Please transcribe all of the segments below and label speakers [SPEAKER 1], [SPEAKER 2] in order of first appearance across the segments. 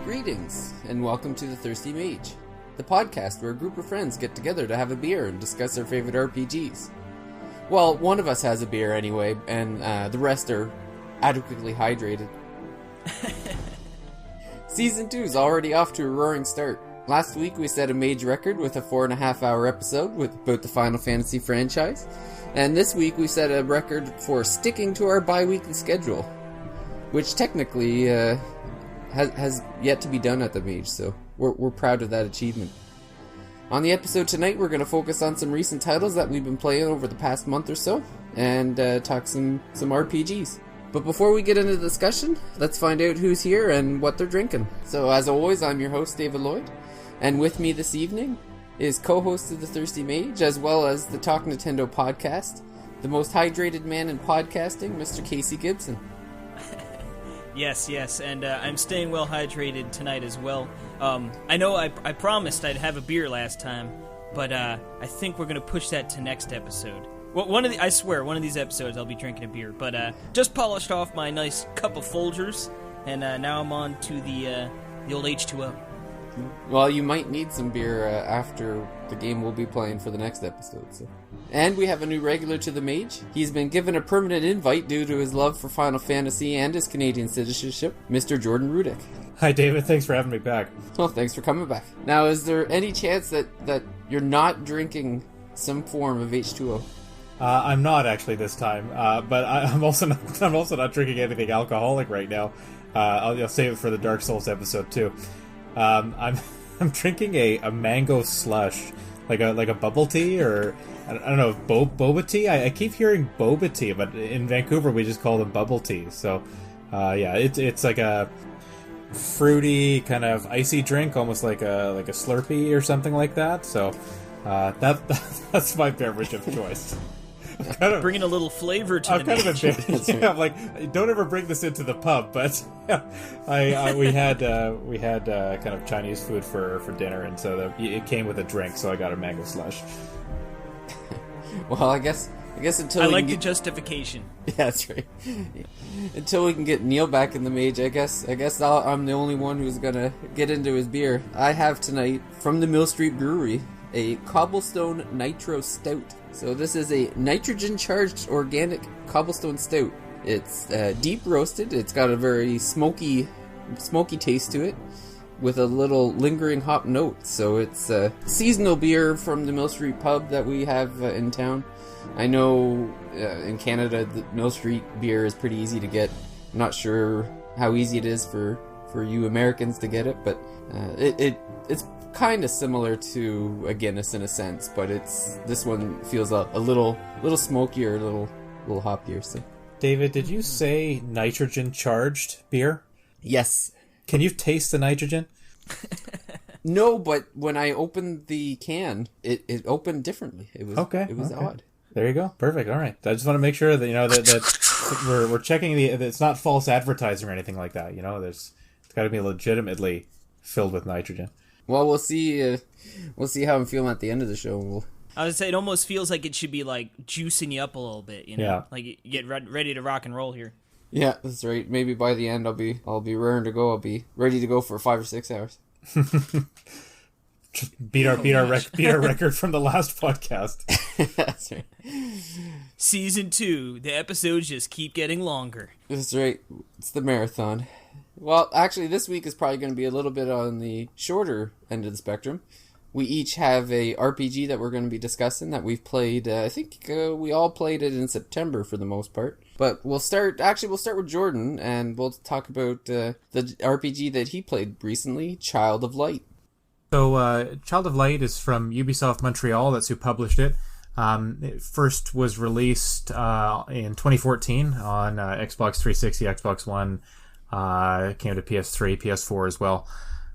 [SPEAKER 1] Greetings, and welcome to The Thirsty Mage, the podcast where a group of friends get together to have a beer and discuss their favorite RPGs. Well, one of us has a beer anyway, and the rest are adequately hydrated. Season 2 is already off to a roaring start. Last week we set a mage record with a 4.5-hour episode about the Final Fantasy franchise, and this week we set a record for sticking to our bi-weekly schedule, which technically has yet to be done at the Mage, so we're proud of that achievement. On the episode tonight, we're going to focus on some recent titles that we've been playing over the past month or so, and talk some RPGs. But before we get into the discussion, let's find out who's here and what they're drinking. So as always, I'm your host, David Lloyd, and with me this evening is co-host of The Thirsty Mage, as well as the Talk Nintendo podcast, the most hydrated man in podcasting, Mr. Casey Gibson.
[SPEAKER 2] Yes, and I'm staying well hydrated tonight as well. I know I promised I'd have a beer last time, but I think we're going to push that to next episode. Well, I swear, one of these episodes I'll be drinking a beer, but just polished off my nice cup of Folgers, and now I'm on to the old H2O.
[SPEAKER 1] Well, you might need some beer after the game we'll be playing for the next episode. So. And we have a new regular to the Mage. He's been given a permanent invite due to his love for Final Fantasy and his Canadian citizenship, Mr. Jordan Rudick.
[SPEAKER 3] Hi, David. Thanks for having me back.
[SPEAKER 1] Well, thanks for coming back. Now, is there any chance that you're not drinking some form of H2O?
[SPEAKER 3] I'm not actually this time, but I'm also not drinking anything alcoholic right now. I'll save it for the Dark Souls episode too. I'm drinking a mango slush, like a bubble tea, or I don't know, boba tea. I keep hearing boba tea, but in Vancouver we just call them bubble tea. So it's like a fruity kind of icy drink, almost like a Slurpee or something like that. So that's my beverage of choice.
[SPEAKER 2] Bringing a little flavor to the
[SPEAKER 3] Mage. Yeah, I'm like, don't ever bring this into the pub, but yeah, we had kind of Chinese food for dinner, and so it came with a drink, so I got a mango slush.
[SPEAKER 1] Well, I guess until
[SPEAKER 2] I like the justification.
[SPEAKER 1] Yeah, that's right. Until we can get Neil back in the Mage, I guess I'm the only one who's gonna get into his beer. I have tonight from the Mill Street Brewery a Cobblestone Nitro Stout. So this is a nitrogen-charged organic Cobblestone Stout. It's deep roasted. It's got a very smoky taste to it, with a little lingering hop note. So it's a seasonal beer from the Mill Street pub that we have in town. I know in Canada the Mill Street beer is pretty easy to get. I'm not sure how easy it is for you Americans to get it, but it's kind of similar to a Guinness in a sense, but this one feels a little smokier, a little hoppier. So,
[SPEAKER 3] David, did you say nitrogen charged beer?
[SPEAKER 1] Yes.
[SPEAKER 3] Can you taste the nitrogen?
[SPEAKER 1] No, but when I opened the can, it opened differently. It was
[SPEAKER 3] okay.
[SPEAKER 1] Odd.
[SPEAKER 3] There you go. Perfect. All right. I just want to make sure that that we're checking that it's not false advertising or anything like that. It's got to be legitimately filled with nitrogen.
[SPEAKER 1] Well, we'll see how I'm feeling at the end of the show.
[SPEAKER 2] I would say it almost feels like it should be like juicing you up a little bit,
[SPEAKER 3] Yeah.
[SPEAKER 2] Like you get ready to rock and roll here.
[SPEAKER 1] Yeah, that's right. Maybe by the end I'll be raring to go. I'll be ready to go for 5 or 6 hours.
[SPEAKER 3] beat our record from the last podcast.
[SPEAKER 1] That's right.
[SPEAKER 2] Season 2, the episodes just keep getting longer.
[SPEAKER 1] That's right. It's the marathon. Well, actually, this week is probably going to be a little bit on the shorter end of the spectrum. We each have a RPG that we're going to be discussing that we've played. I think we all played it in September for the most part. But we'll start with Jordan, and we'll talk about the RPG that he played recently, Child of Light.
[SPEAKER 3] So, Child of Light is from Ubisoft Montreal. That's who published it. It first was released in 2014 on Xbox 360, Xbox One, It came to PS3, PS4 as well.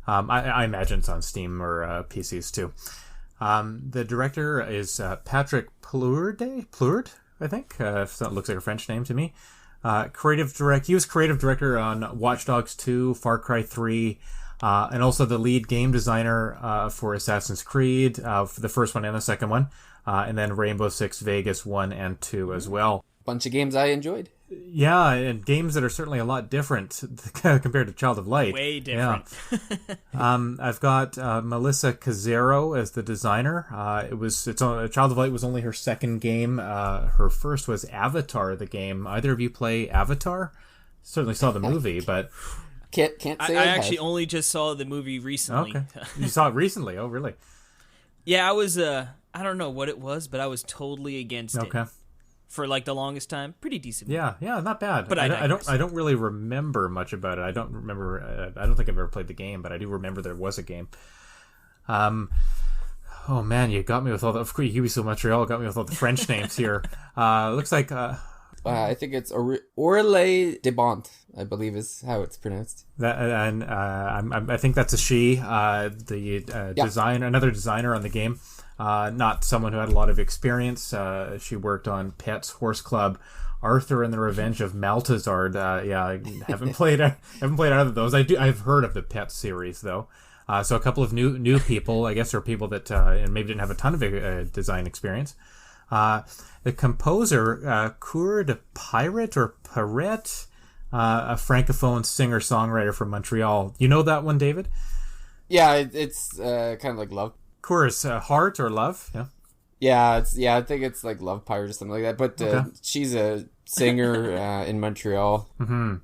[SPEAKER 3] I imagine it's on Steam or PCs too. The director is Patrick Plourde, I think. If that looks like a French name to me. He was creative director on Watch Dogs 2, Far Cry 3, and also the lead game designer for Assassin's Creed, for the first one and the second one, and then Rainbow Six Vegas 1 and 2 as well.
[SPEAKER 1] Bunch of games I enjoyed.
[SPEAKER 3] Yeah, and games that are certainly a lot different compared to Child of Light.
[SPEAKER 2] Way different.
[SPEAKER 3] Yeah. I've got Melissa Cazzero as the designer. Child of Light was only her second game. Her first was Avatar, the game. Either of you play Avatar? Certainly saw the movie, but
[SPEAKER 1] Can't say
[SPEAKER 2] I actually only just saw the movie recently.
[SPEAKER 3] okay. You saw it recently? Oh, really?
[SPEAKER 2] Yeah, I was. I don't know what it was, but I was totally against it.
[SPEAKER 3] Okay.
[SPEAKER 2] For like the longest time. Pretty decent.
[SPEAKER 3] Yeah, not bad.
[SPEAKER 2] But I
[SPEAKER 3] don't really remember much about it. I don't remember. I don't think I've ever played the game, but I do remember there was a game. Oh man, you got me with all the Ubisoft Montreal. Got me with all the French names here. Looks like.
[SPEAKER 1] I think it's Orle de Bont, I believe is how it's pronounced.
[SPEAKER 3] I think that's a she. Designer, another designer on the game. Not someone who had a lot of experience. She worked on Pets, Horse Club, Arthur and the Revenge of Maltazard. I haven't played either of those. I've heard of the Pets series though. So a couple of new people, I guess, are people that maybe didn't have a ton of design experience. The composer, Coeur de Pirate or Pirate, a francophone singer-songwriter from Montreal. You know that one, David?
[SPEAKER 1] Yeah, it's kind of like Love.
[SPEAKER 3] Coeur is heart or love, yeah.
[SPEAKER 1] Yeah, I think it's like Love Pirate or something like that. But okay. She's a singer in Montreal.
[SPEAKER 3] Mm-hmm.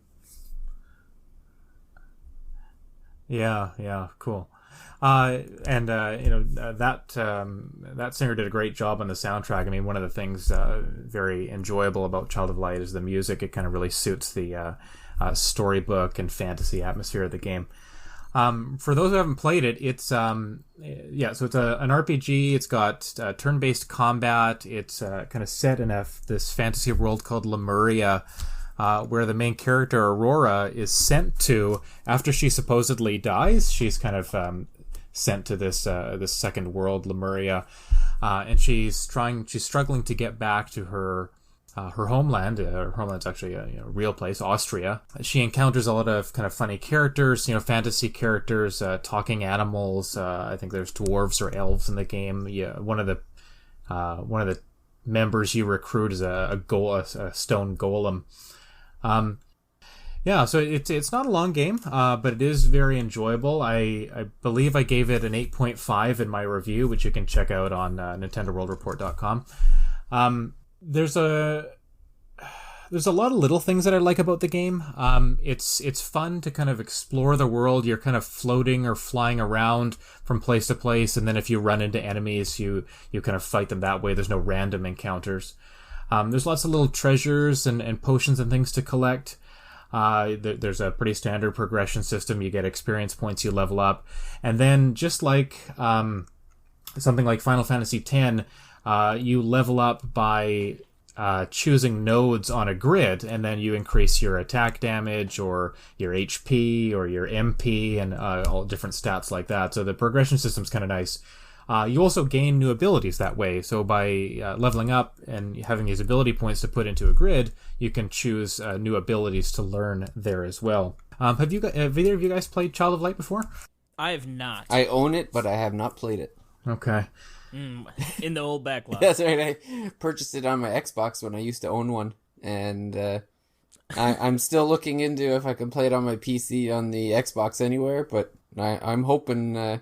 [SPEAKER 3] Yeah, cool. That singer did a great job on the soundtrack. I mean, one of the things very enjoyable about Child of Light is the music. It kind of really suits the storybook and fantasy atmosphere of the game. For those who haven't played it, it's so it's an RPG. It's got turn-based combat. It's kind of set in this fantasy world called Lemuria, where the main character Aurora is sent to after she supposedly dies. She's kind of sent to this second world, Lemuria, and she's struggling to get back to her homeland. Her homeland's actually a real place, Austria. She encounters a lot of kind of funny characters, fantasy characters, talking animals. I think there's dwarves or elves in the game. Yeah, one of the members you recruit is a stone golem. So it's not a long game, but it is very enjoyable. I believe I gave it an 8.5 in my review, which you can check out on NintendoWorldReport.com. There's a lot of little things that I like about the game. It's fun to kind of explore the world. You're kind of floating or flying around from place to place, and then if you run into enemies, you kind of fight them that way. There's no random encounters. There's lots of little treasures and potions and things to collect. There's a pretty standard progression system. You get experience points, you level up. And then just like something like Final Fantasy X, you level up by choosing nodes on a grid, and then you increase your attack damage or your HP or your MP and all different stats like that. So the progression system's kind of nice. You also gain new abilities that way. So by leveling up and having these ability points to put into a grid, you can choose new abilities to learn there as well. Have either of you guys played Child of Light before?
[SPEAKER 2] I have not.
[SPEAKER 1] I own it, but I have not played it.
[SPEAKER 3] Okay.
[SPEAKER 2] In the old backlog.
[SPEAKER 1] That's right. I purchased it on my Xbox when I used to own one, and I'm still looking into if I can play it on my PC on the Xbox anywhere. But I'm hoping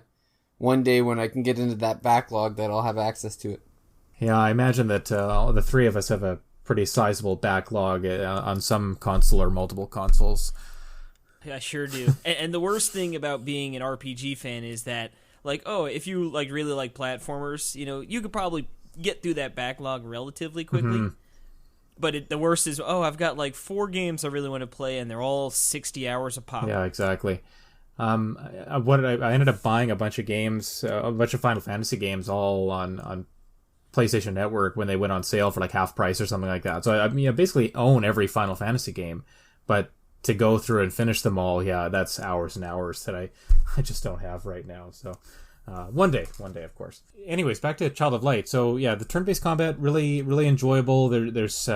[SPEAKER 1] one day when I can get into that backlog that I'll have access to it.
[SPEAKER 3] Yeah, I imagine that the three of us have a pretty sizable backlog on some console or multiple consoles.
[SPEAKER 2] I sure do. And the worst thing about being an RPG fan is that, if you really like platformers, you could probably get through that backlog relatively quickly. Mm-hmm. But the worst is, I've got 4 games I really want to play, and they're all 60 hours a pop.
[SPEAKER 3] Yeah, exactly. I ended up buying a bunch of games, a bunch of Final Fantasy games, all on PlayStation Network when they went on sale for half price or something like that. So I basically own every Final Fantasy game, but to go through and finish them all, yeah, that's hours and hours that I just don't have right now. So one day, of course. Anyways, back to Child of Light. So yeah, the turn-based combat really, really enjoyable. There's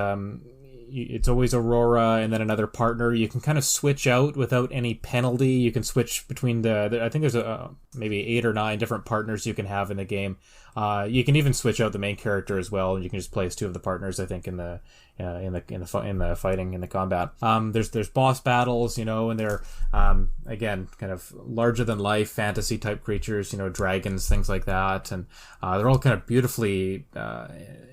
[SPEAKER 3] it's always Aurora and then another partner. You can kind of switch out without any penalty. You can switch between I think there's maybe 8 or 9 different partners you can have in the game. You can even switch out the main character as well, and you can just play as 2 of the partners, I think, in the fighting, in the combat. There's boss battles, and they're again kind of larger than life fantasy type creatures, dragons, things like that, and they're all kind of beautifully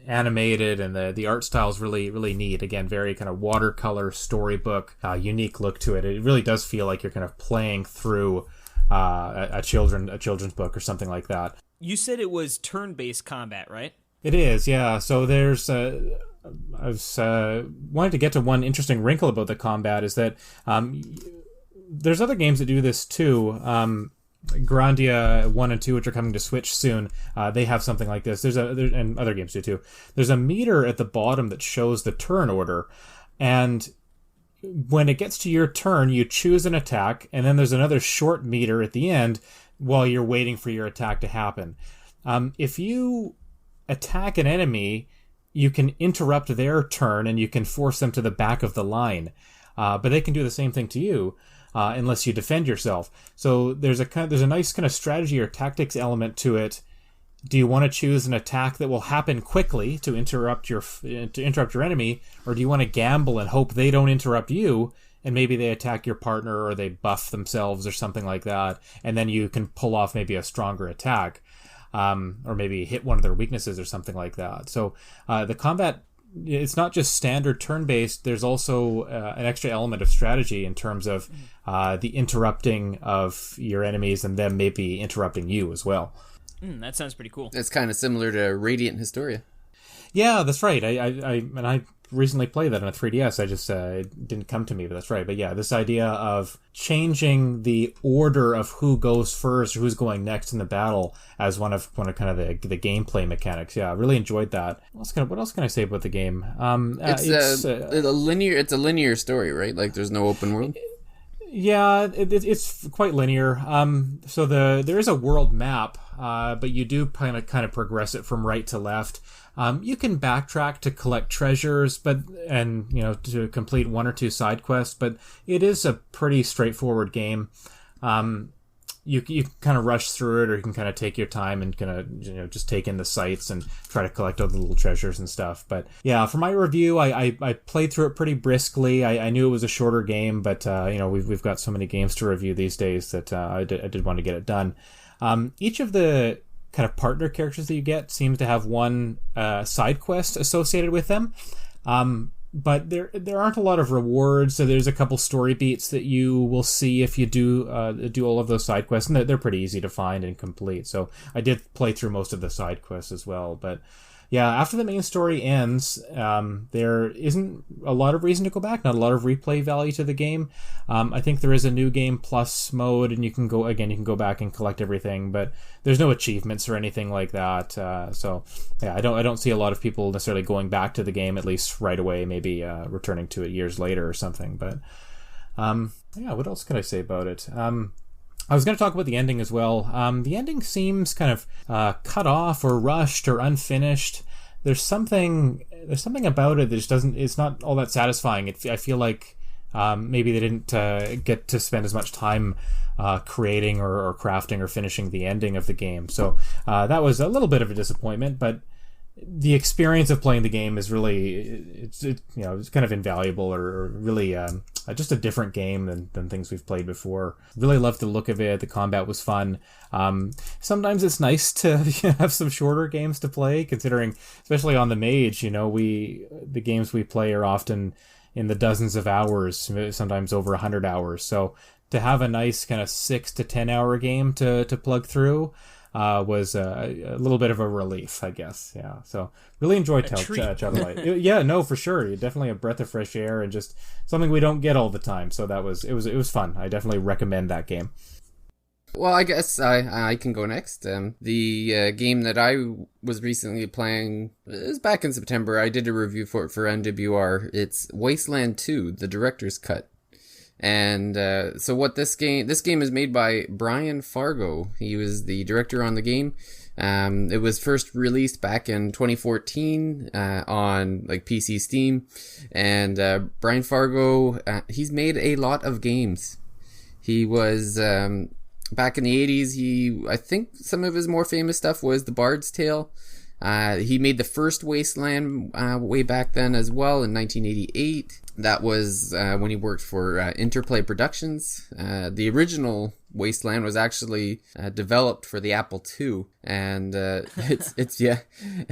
[SPEAKER 3] animated, and the art style is really, really neat. Again, very kind of watercolor storybook, unique look to it. It really does feel like you're kind of playing through a children's book or something like that.
[SPEAKER 2] You said it was turn-based combat, right?
[SPEAKER 3] It is, yeah. So there's I was wanted to get to one interesting wrinkle about the combat is that there's other games that do this too. Grandia 1 and 2, which are coming to Switch soon, they have something like this. And other games do too. There's a meter at the bottom that shows the turn order, and when it gets to your turn, you choose an attack, and then there's another short meter at the end while you're waiting for your attack to happen. If you attack an enemy, you can interrupt their turn and you can force them to the back of the line. But they can do the same thing to you unless you defend yourself. So there's a nice kind of strategy or tactics element to it. Do you want to choose an attack that will happen quickly to interrupt your enemy, or do you want to gamble and hope they don't interrupt you, and maybe they attack your partner or they buff themselves or something like that, and then you can pull off maybe a stronger attack, or maybe hit one of their weaknesses or something like that. So the combat, it's not just standard turn-based. There's also an extra element of strategy in terms of the interrupting of your enemies and them maybe interrupting you as well.
[SPEAKER 2] That sounds pretty cool.
[SPEAKER 1] It's kind of similar to Radiant Historia.
[SPEAKER 3] Yeah, that's right. I recently played that on a 3DS. I just it didn't come to me, but that's right. But yeah, this idea of changing the order of who goes first or who's going next in the battle as one of kind of the gameplay mechanics. Yeah, I really enjoyed that. What else can I say about the game?
[SPEAKER 1] It's a linear story, right? Like there's no open world.
[SPEAKER 3] Yeah, it's quite linear. So there is a world map, but you do kind of progress it from right to left. You can backtrack to collect treasures, and to complete 1 or 2 side quests, but it is a pretty straightforward game. You can kind of rush through it, or you can kind of take your time and kind of just take in the sights and try to collect all the little treasures and stuff. But yeah, for my review, I played through it pretty briskly. I knew it was a shorter game, but we've got so many games to review these days that I did want to get it done. Each of the kind of partner characters that you get seems to have one side quest associated with them. But there aren't a lot of rewards, so there's a couple story beats that you will see if you do all of those side quests, and they're pretty easy to find and complete. So I did play through most of the side quests as well, but yeah, after the main story ends, there isn't a lot of reason to go back, not a lot of replay value to the game. I think there is a new game plus mode, and you can go back and collect everything, but there's no achievements or anything like that. So yeah, I don't see a lot of people necessarily going back to the game, at least right away, maybe returning to it years later or something. But yeah, what else can I say about it? I was going to talk about the ending as well. The ending seems kind of cut off or rushed or unfinished. There's something about it that just doesn't. It's not all that satisfying. I feel like maybe they didn't get to spend as much time creating or crafting or finishing the ending of the game. So that was a little bit of a disappointment, but the experience of playing the game is really it's kind of invaluable, or really just a different game than things we've played before. Really loved the look of it. The combat was fun. Sometimes it's nice to have some shorter games to play, considering, especially on the Mage, the games we play are often in the dozens of hours, sometimes over 100 hours. So to have a nice kind of 6 to 10 hour game to plug through was a little bit of a relief, I guess. Yeah, so really enjoyed Child of Light. Yeah, no, for sure. Definitely a breath of fresh air and just something we don't get all the time. So it was fun. I definitely recommend that game.
[SPEAKER 1] Well, I guess I can go next. The game that I was recently playing is back in September. I did a review for it for NWR. It's Wasteland 2, the director's cut. And so what this game is made by Brian Fargo. He was the director on the game. It was first released back in 2014 on like PC Steam, and Brian Fargo, he's made a lot of games. He was back in the 80s. I think some of his more famous stuff was The Bard's Tale. He made the first Wasteland way back then as well in 1988. That was when he worked for Interplay Productions. The original Wasteland was actually developed for the Apple II, and it's yeah.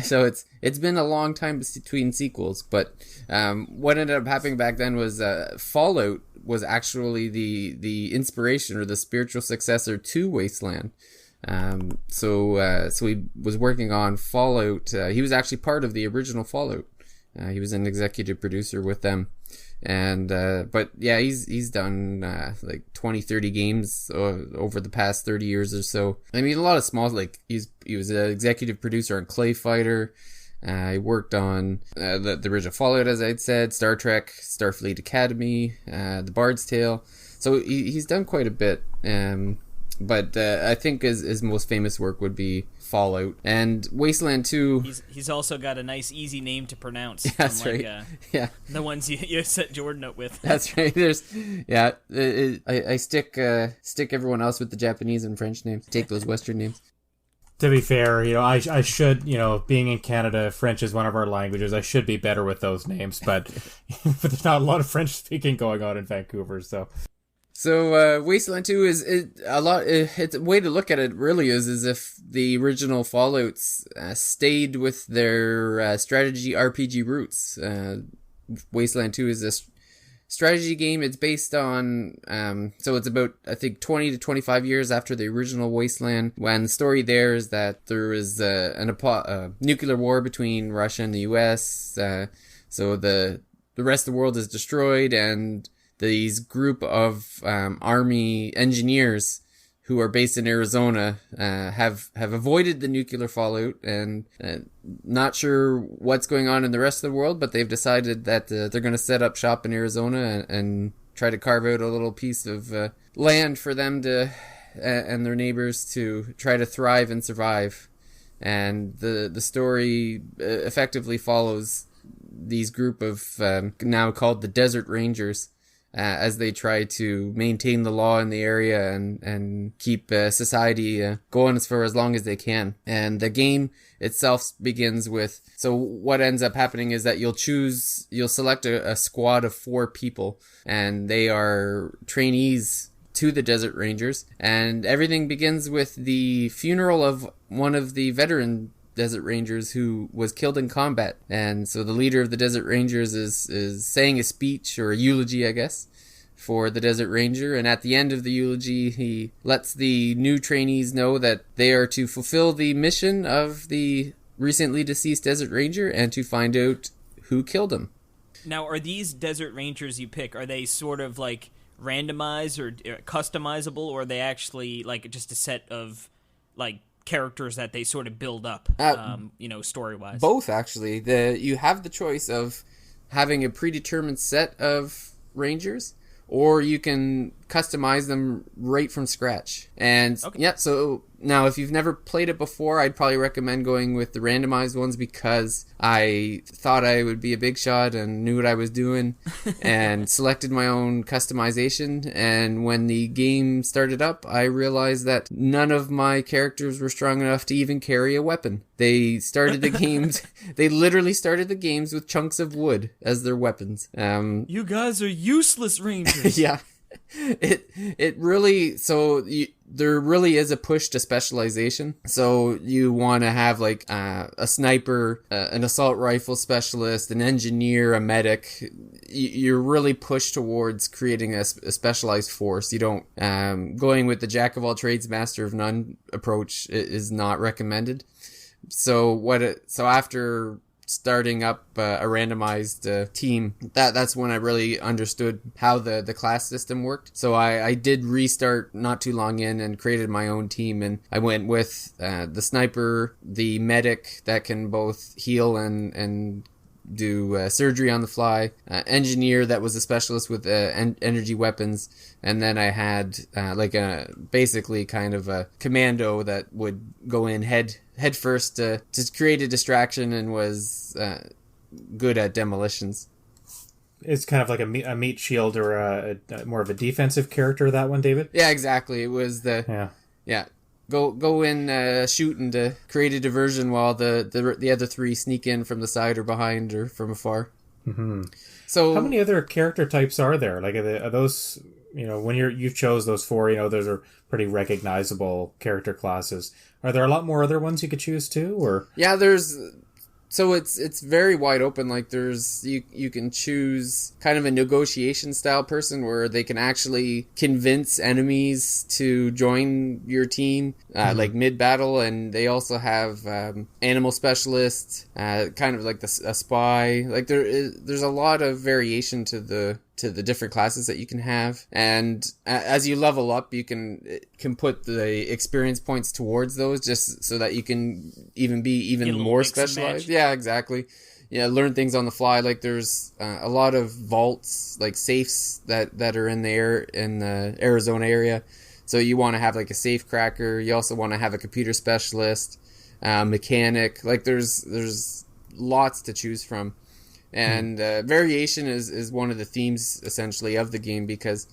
[SPEAKER 1] So it's been a long time between sequels. But what ended up happening back then was Fallout was actually the inspiration or the spiritual successor to Wasteland. So he was working on Fallout. He was actually part of the original Fallout. He was an executive producer with them. And but yeah, he's done like 20-30 games over the past 30 years or so. I mean, a lot of small, like he was an executive producer on Clay Fighter. He worked on the original Fallout, as I'd said, Star Trek, Starfleet Academy, The Bard's Tale. So he's done quite a bit. But I think his most famous work would be Fallout and Wasteland 2.
[SPEAKER 2] He's also got a nice, easy name to pronounce.
[SPEAKER 1] Yeah, that's right. Yeah,
[SPEAKER 2] the ones you set Jordan up with.
[SPEAKER 1] That's right. I stick everyone else with the Japanese and French names. Take those Western names.
[SPEAKER 3] To be fair, I should, being in Canada, French is one of our languages. I should be better with those names, but there's not a lot of French speaking going on in Vancouver, so.
[SPEAKER 1] So Wasteland 2 is a lot. It's a way to look at it. Really, is as if the original Fallouts stayed with their strategy RPG roots. Wasteland 2 is a strategy game. It's based on so it's about, I think, 20 to 25 years after the original Wasteland. When the story there is that there is a nuclear war between Russia and the U.S. So the rest of the world is destroyed, and these group of army engineers who are based in Arizona have avoided the nuclear fallout, and not sure what's going on in the rest of the world, but they've decided that they're going to set up shop in Arizona and try to carve out a little piece of land for them to and their neighbors to try to thrive and survive. And the story effectively follows these group of now called the Desert Rangers, as they try to maintain the law in the area and keep society going for as long as they can. And the game itself begins with, so what ends up happening is that you'll select a squad of 4 people, and they are trainees to the Desert Rangers, and everything begins with the funeral of one of the veteran Desert Rangers who was killed in combat. And so the leader of the Desert Rangers is saying a speech, or a eulogy, I guess, for the Desert Ranger. And at the end of the eulogy, he lets the new trainees know that they are to fulfill the mission of the recently deceased Desert Ranger and to find out who killed him.
[SPEAKER 2] Now, are these Desert Rangers you pick, are they sort of like randomized or customizable, or are they actually like just a set of like characters that they sort of build up, story-wise?
[SPEAKER 1] Both, actually. You have the choice of having a predetermined set of Rangers, or you can customize them right from scratch. And
[SPEAKER 2] okay.
[SPEAKER 1] Yeah, so now if you've never played it before, I'd probably recommend going with the randomized ones, because I thought I would be a big shot and knew what I was doing and selected my own customization. And when the game started up, I realized that none of my characters were strong enough to even carry a weapon. They started the games, they literally started the games with chunks of wood as their weapons.
[SPEAKER 2] You guys are useless Rangers.
[SPEAKER 1] Yeah. It really, there really is a push to specialization. So you want to have like a sniper, an assault rifle specialist, an engineer, a medic. You're really pushed towards creating a specialized force. You don't going with the jack of all trades, master of none approach is not recommended. So after starting up a randomized team, that's when I really understood how the class system worked. So I did restart not too long in and created my own team, and I went with the sniper, the medic that can both heal and do surgery on the fly, engineer that was a specialist with energy weapons, and then I had basically kind of a commando that would go in head first to create a distraction and was good at demolitions.
[SPEAKER 3] It's kind of like a meat shield or a more of a defensive character, that one, David?
[SPEAKER 1] Yeah, exactly. It was go in shooting to create a diversion while the other three sneak in from the side or behind or from afar.
[SPEAKER 3] Mm-hmm.
[SPEAKER 1] So
[SPEAKER 3] how many other character types are there? Like, are those, when you chose those four, those are pretty recognizable character classes. Are there a lot more other ones you could choose too, or?
[SPEAKER 1] Yeah, so it's very wide open. Like there's you can choose kind of a negotiation style person where they can actually convince enemies to join your team like mid battle, and they also have animal specialists, kind of like a spy. Like there's a lot of variation to the different classes that you can have, and as you level up, you can put the experience points towards those, just so that you can be even more specialized. Yeah, exactly. Yeah, learn things on the fly. Like there's a lot of vaults, like safes that are in the Arizona area. So you want to have like a safe cracker. You also want to have a computer specialist, mechanic. Like there's lots to choose from. And variation is one of the themes, essentially, of the game, because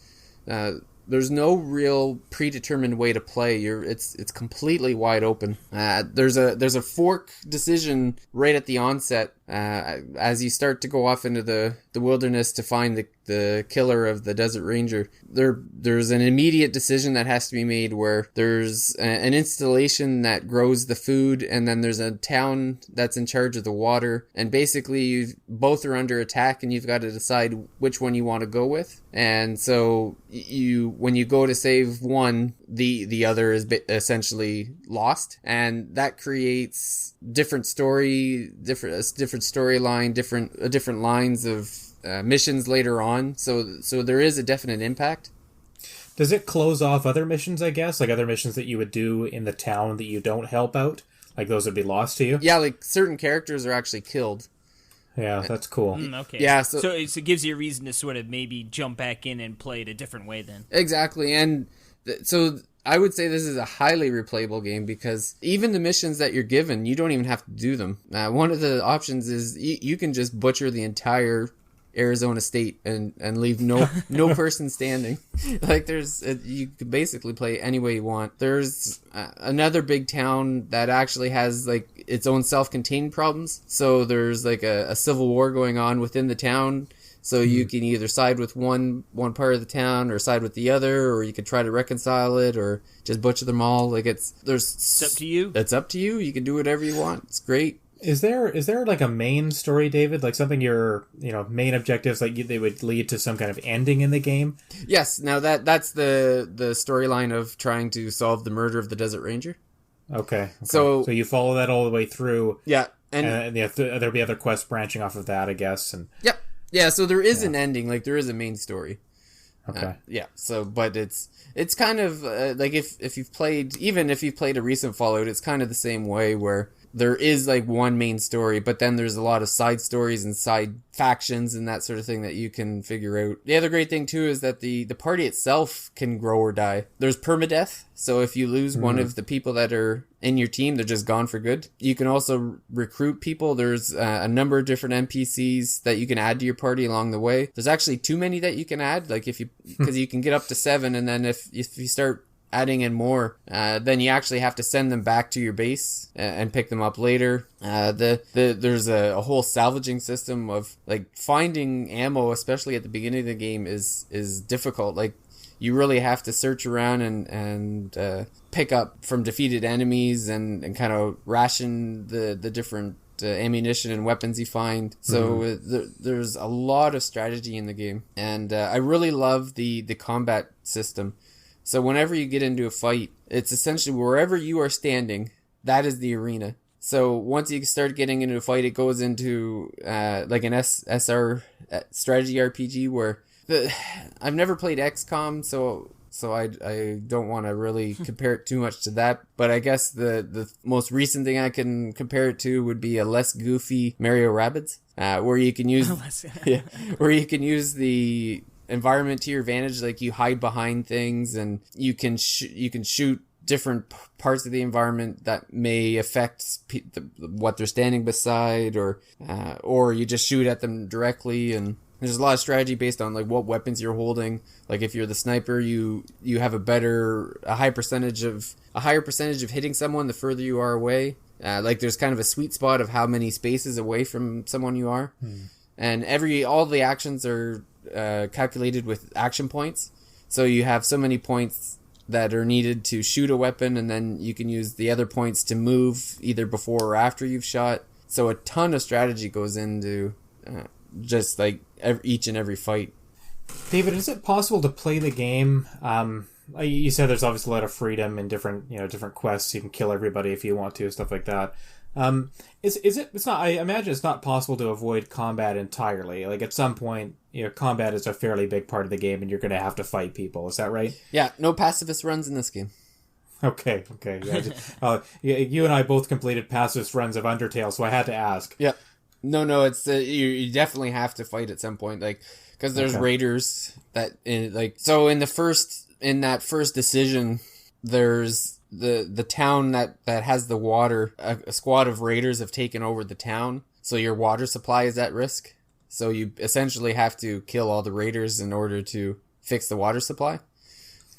[SPEAKER 1] there's no real predetermined way to play. It's completely wide open. There's a fork decision right at the onset as you start to go off into the wilderness to find the killer of the Desert Ranger. There's an immediate decision that has to be made where there's an installation that grows the food, and then there's a town that's in charge of the water, and basically you both are under attack, and you've got to decide which one you want to go with. And so when you go to save one, the other is essentially lost, and that creates different storyline, different lines of missions later on. So there is a definite impact.
[SPEAKER 3] Does it close off other missions, I guess? Like other missions that you would do in the town that you don't help out? Like those would be lost to you?
[SPEAKER 1] Yeah, like certain characters are actually killed.
[SPEAKER 3] Yeah, that's cool.
[SPEAKER 2] Okay.
[SPEAKER 1] Yeah,
[SPEAKER 2] so it gives you a reason to sort of maybe jump back in and play it a different way then.
[SPEAKER 1] Exactly, and so I would say this is a highly replayable game, because even the missions that you're given, you don't even have to do them. One of the options is you can just butcher the entire Arizona state and leave no person standing. Like you could basically play any way you want. There's another big town that actually has like its own self-contained problems. So there's like a civil war going on within the town. So you can either side with one part of the town or side with the other, or you could try to reconcile it or just butcher them all. Like it's
[SPEAKER 2] up to you.
[SPEAKER 1] It's up to you. You can do whatever you want. It's great.
[SPEAKER 3] Is there like a main story, David? Like something your main objectives, like they would lead to some kind of ending in the game?
[SPEAKER 1] Yes. Now that's the storyline of trying to solve the murder of the Desert Ranger.
[SPEAKER 3] Okay.
[SPEAKER 1] So
[SPEAKER 3] you follow that all the way through.
[SPEAKER 1] Yeah,
[SPEAKER 3] and there'll be other quests branching off of that, I guess. And
[SPEAKER 1] yep. Yeah. So there is an ending. Like there is a main story.
[SPEAKER 3] Okay.
[SPEAKER 1] Yeah. So, but it's kind of like if you've played a recent Fallout, it's kind of the same way where there is like one main story, but then there's a lot of side stories and side factions and that sort of thing that you can figure out. The other great thing too is that the party itself can grow or die. There's permadeath, so if you lose one of the people that are in your team, they're just gone for good. You can also recruit people. There's a number of different NPCs that you can add to your party along the way. There's actually too many that you can add, like because you can get up to 7, and then if you start adding in more, then you actually have to send them back to your base and pick them up later. There's a whole salvaging system of like finding ammo, especially at the beginning of the game, is difficult. Like you really have to search around and pick up from defeated enemies and kind of ration the different ammunition and weapons you find. So there's a lot of strategy in the game, and I really love the combat system. So whenever you get into a fight, it's essentially wherever you are standing, that is the arena. So once you start getting into a fight, it goes into like an SR strategy RPG where I've never played XCOM, so I don't want to really compare it too much to that. But I guess the most recent thing I can compare it to would be a less goofy Mario Rabbids. where you can use
[SPEAKER 2] Unless-
[SPEAKER 1] where you can use the environment to your advantage. Like you hide behind things, and you can shoot different parts of the environment that may affect what they're standing beside, or you just shoot at them directly. And there's a lot of strategy based on like what weapons you're holding. Like if you're the sniper, you have a higher percentage of hitting someone the further you are away. Like there's kind of a sweet spot of how many spaces away from someone you are. And all the actions are calculated with action points. So you have so many points that are needed to shoot a weapon, and then you can use the other points to move either before or after you've shot. So a ton of strategy goes into just like each and every fight.
[SPEAKER 3] David, is it possible to play the game? You said there's obviously a lot of freedom in different quests. You can kill everybody if you want to, stuff like that. It's not, I imagine it's not possible to avoid combat entirely. Like at some point, combat is a fairly big part of the game and you're going to have to fight people. Is that right?
[SPEAKER 1] Yeah, no pacifist runs in this game.
[SPEAKER 3] Okay. Yeah, you and I both completed pacifist runs of Undertale, so I had to ask.
[SPEAKER 1] Yeah. No, it's you definitely have to fight at some point, like, because there's raiders that in that first decision, there's the town that has the water. A squad of raiders have taken over the town, so your water supply is at risk. So you essentially have to kill all the raiders in order to fix the water supply.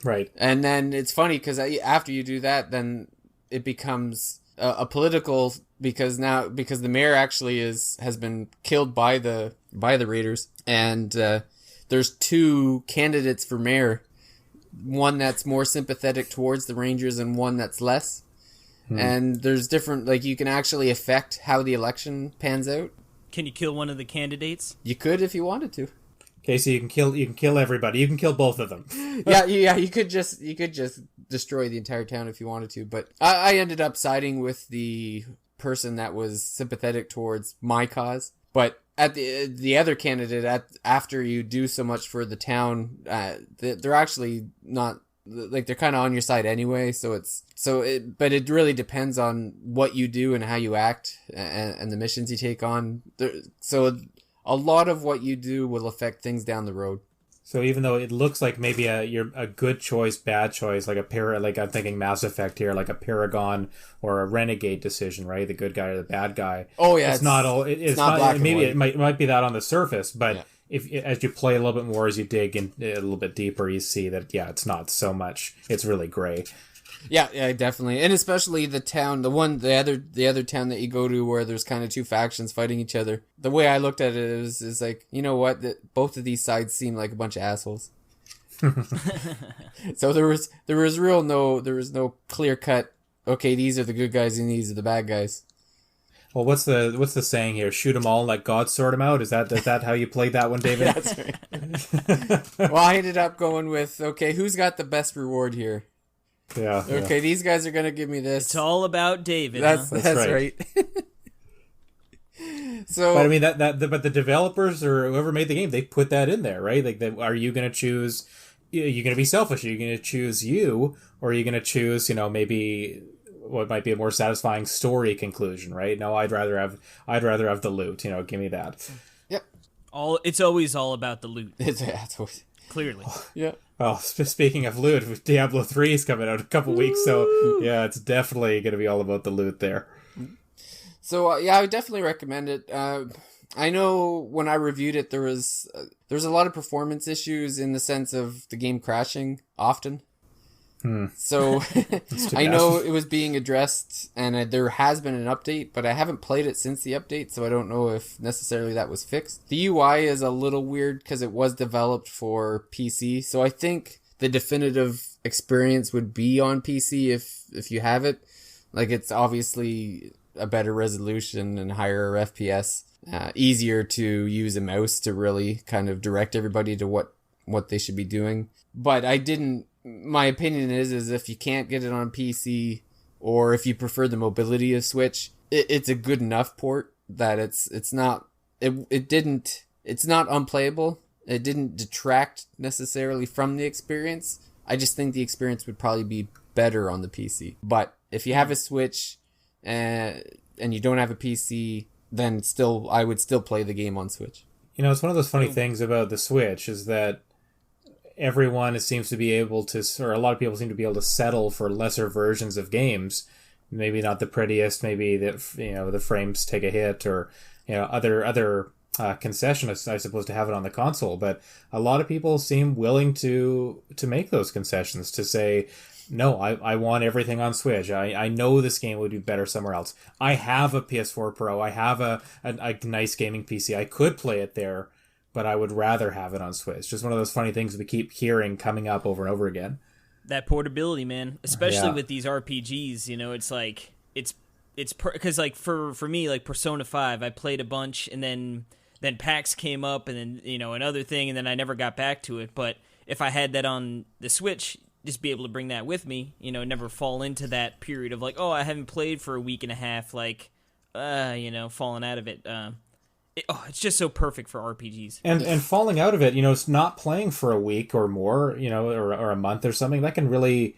[SPEAKER 3] Right.
[SPEAKER 1] And then it's funny because after you do that, then it becomes a political, because the mayor actually has been killed by the raiders, and there's two candidates for mayor. One that's more sympathetic towards the Rangers and one that's less. And there's different, like, you can actually affect how the election pans out.
[SPEAKER 2] Can you kill one of the candidates?
[SPEAKER 1] You could if you wanted to.
[SPEAKER 3] Okay, so you can kill everybody. You can kill both of them.
[SPEAKER 1] yeah, you could just destroy the entire town if you wanted to. But I ended up siding with the person that was sympathetic towards my cause. But at the other candidate, after you do so much for the town, they're actually not, like, they're kind of on your side anyway. But it really depends on what you do and how you act and the missions you take on. So a lot of what you do will affect things down the road.
[SPEAKER 3] So even though it looks like maybe you're a good choice, bad choice, like I'm thinking Mass Effect here, like a Paragon or a Renegade decision, right? The good guy or the bad guy.
[SPEAKER 1] Oh yeah,
[SPEAKER 3] it's not
[SPEAKER 1] black and
[SPEAKER 3] maybe
[SPEAKER 1] white.
[SPEAKER 3] it might be that on the surface, but if as you play a little bit more, as you dig in a little bit deeper, you see that it's not so much. It's really gray.
[SPEAKER 1] Yeah, definitely, and especially the town, the other town that you go to where there's kind of two factions fighting each other. The way I looked at it is like, you know what? That both of these sides seem like a bunch of assholes. So there was no clear cut. Okay, these are the good guys and these are the bad guys.
[SPEAKER 3] Well, what's the saying here? Shoot them all, let God sort them out. Is that how you played that one, David?
[SPEAKER 1] That's right. Well, I ended up going with, okay, who's got the best reward here?
[SPEAKER 3] Yeah.
[SPEAKER 1] Okay, these guys are gonna give me this.
[SPEAKER 2] It's all about David.
[SPEAKER 1] That's
[SPEAKER 3] right.
[SPEAKER 1] So,
[SPEAKER 3] but I mean but the developers or whoever made the game, they put that in there, right? Like, are you going to choose? Are you going to be selfish? Are you going to choose you, or are you going to choose, maybe what might be a more satisfying story conclusion, right? No, I'd rather have the loot. Give me that.
[SPEAKER 1] Yep.
[SPEAKER 2] It's always all about the loot.
[SPEAKER 1] It's always,
[SPEAKER 2] clearly.
[SPEAKER 1] Yeah.
[SPEAKER 3] Oh, speaking of loot, Diablo 3 is coming out in a couple weeks, so yeah, it's definitely going to be all about the loot there.
[SPEAKER 1] So I would definitely recommend it. I know when I reviewed it, there was a lot of performance issues in the sense of the game crashing often. So I know it was being addressed, and there has been an update, but I haven't played it since the update, so I don't know if necessarily that was fixed. The UI is a little weird because it was developed for PC, so I think the definitive experience would be on PC if you have it. Like, it's obviously a better resolution and higher FPS, easier to use a mouse to really kind of direct everybody to what they should be doing. But my opinion is if you can't get it on PC, or if you prefer the mobility of Switch, it's a good enough port that it's not unplayable. It didn't detract necessarily from the experience. I just think the experience would probably be better on the PC. But if you have a Switch and you don't have a PC, then still I would still play the game on Switch.
[SPEAKER 3] You know, it's one of those funny things about the Switch is that everyone seems to be able to, or a lot of people seem to be able to settle for lesser versions of games. Maybe not the prettiest, maybe the frames take a hit, or other concessions, I suppose, to have it on the console. But a lot of people seem willing to make those concessions, to say, no, I want everything on Switch. I know this game would be better somewhere else. I have a PS4 Pro. I have a nice gaming PC. I could play it there, but I would rather have it on Switch. Just one of those funny things we keep hearing coming up over and over again.
[SPEAKER 2] That portability, man, especially with these RPGs, it's like it's because like for me, like Persona 5, I played a bunch, and then PAX came up, and then another thing, and then I never got back to it. But if I had that on the Switch, just be able to bring that with me, never fall into that period of like, oh, I haven't played for a week and a half, like falling out of it. It's just so perfect for RPGs.
[SPEAKER 3] And falling out of it, it's not playing for a week or more, or a month or something, that can really,